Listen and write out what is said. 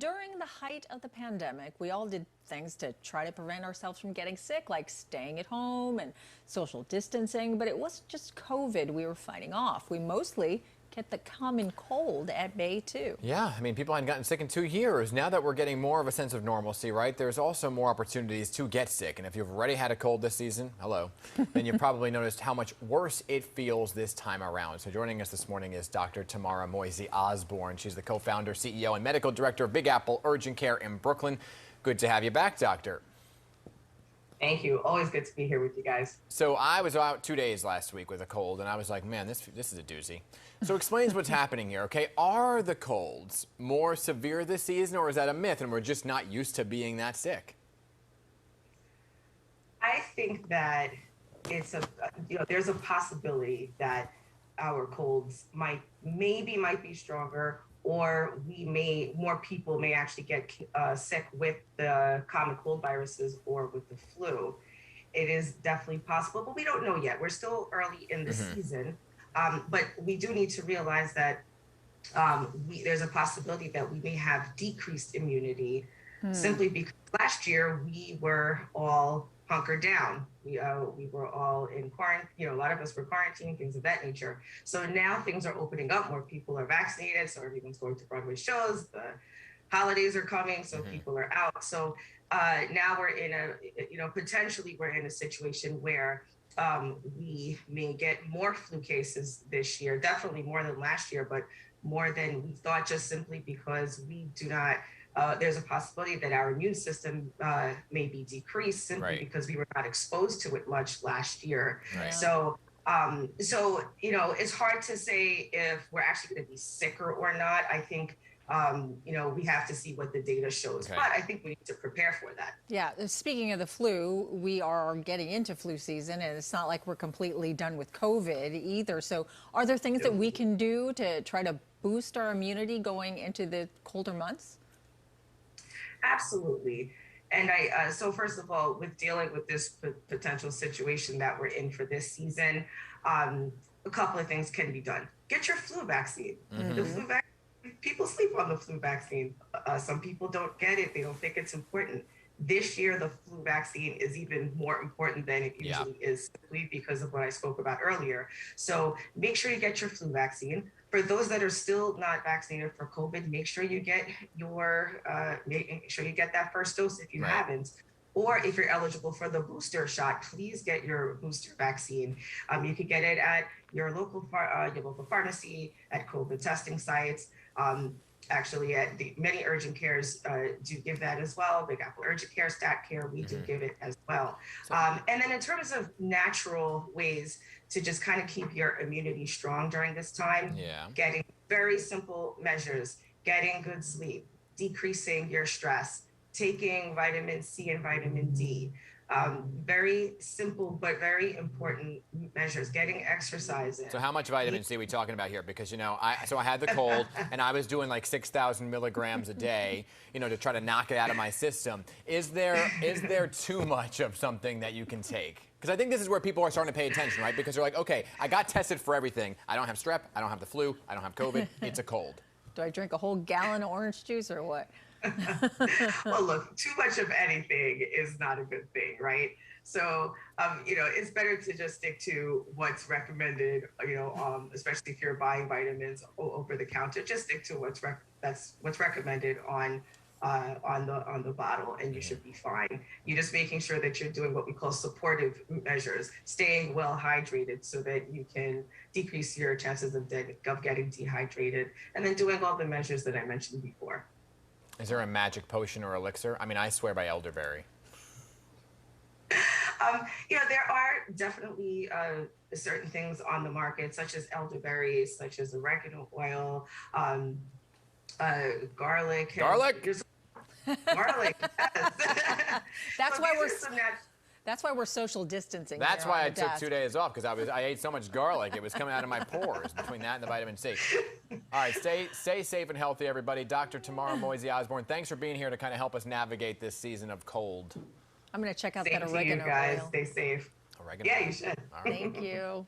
During the height of the pandemic, we all did things to try to prevent ourselves from getting sick, like staying at home and social distancing. But it wasn't just COVID we were fighting off. We mostly kept the common cold at bay, too. Yeah, I mean, people hadn't gotten sick in 2 years. Now that we're getting more of a sense of normalcy, right, there's also more opportunities to get sick. And if you've already had a cold this season, hello, then you've probably noticed how much worse it feels this time around. So joining us this morning is Dr. Tamara Moise-Osbourne. She's the co-founder, CEO, and medical director of Big Apple Urgent Care in Brooklyn. Good to have you back, doctor. Thank you. Always good to be here with you guys. So I was out 2 days last week with a cold, and I was like, man, this is a doozy. So explain what's happening here, okay? Are the colds more severe this season, or is that a myth, and we're just not used to being that sick? I think that it's there's a possibility that our colds might be stronger, or more people may actually get sick with the common cold viruses or with the flu. It is definitely possible, but we don't know yet. We're still early in the season, but we do need to realize that there's a possibility that we may have decreased immunity simply because last year we were all hunkered down. We were all in quarantine, a lot of us were quarantined, things of that nature. So now things are opening up, more people are vaccinated, so everyone's going to Broadway shows, the holidays are coming, so people are out. So now we're in potentially we're in a situation where we may get more flu cases this year, definitely more than last year, but more than we thought, just simply because we do not there's a possibility that our immune system may be decreased simply because we were not exposed to it much last year. Right. So it's hard to say if we're actually going to be sicker or not. I think, we have to see what the data shows, but I think we need to prepare for that. Yeah, speaking of the flu, we are getting into flu season, and it's not like we're completely done with COVID either. So are there things that we can do to try to boost our immunity going into the colder months? Absolutely. And so first of all, with dealing with this potential situation that we're in for this season, a couple of things can be done. Get your flu vaccine. The flu vaccine, people sleep on the flu vaccine. Some people don't get it. They don't think it's important. This year, the flu vaccine is even more important than it usually is, simply because of what I spoke about earlier. So make sure you get your flu vaccine. For those that are still not vaccinated for COVID, make sure you get that first dose if you haven't. Or if you're eligible for the booster shot, please get your booster vaccine. You can get it at your local pharmacy, at COVID testing sites. Actually, at many urgent cares do give that as well. Big Apple Urgent Care, Stat Care, we do give it as well. And then in terms of natural ways to just kind of keep your immunity strong during this time, getting very simple measures, getting good sleep, decreasing your stress, taking vitamin C and vitamin D. Very simple but very important measures. Getting exercise in. So how much vitamin C are we talking about here? Because I had the cold and I was doing like 6,000 milligrams a day, to try to knock it out of my system. Is there too much of something that you can take? Because I think this is where people are starting to pay attention, right? Because they're like, okay, I got tested for everything. I don't have strep. I don't have the flu. I don't have COVID. It's a cold. Do I drink a whole gallon of orange juice or what? Well, look, too much of anything is not a good thing, right? So, it's better to just stick to what's recommended, especially if you're buying vitamins over the counter. Just stick to what's recommended on the bottle, and you should be fine. You're just making sure that you're doing what we call supportive measures, staying well hydrated so that you can decrease your chances of getting dehydrated, and then doing all the measures that I mentioned before. Is there a magic potion or elixir? I mean, I swear by elderberry. There are definitely certain things on the market, such as elderberry, such as oregano oil, garlic. Garlic? Garlic, yes. That's why we're social distancing. That's why I took 2 days off, because I ate so much garlic, it was coming out of my pores between that and the vitamin C. All right, stay safe and healthy, everybody. Dr. Tamara Moise-Osbourne, thanks for being here to kind of help us navigate this season of cold. I'm going to check out Same that to oregano you guys. oil. Stay safe. Oregano. Yeah, you should. Thank you.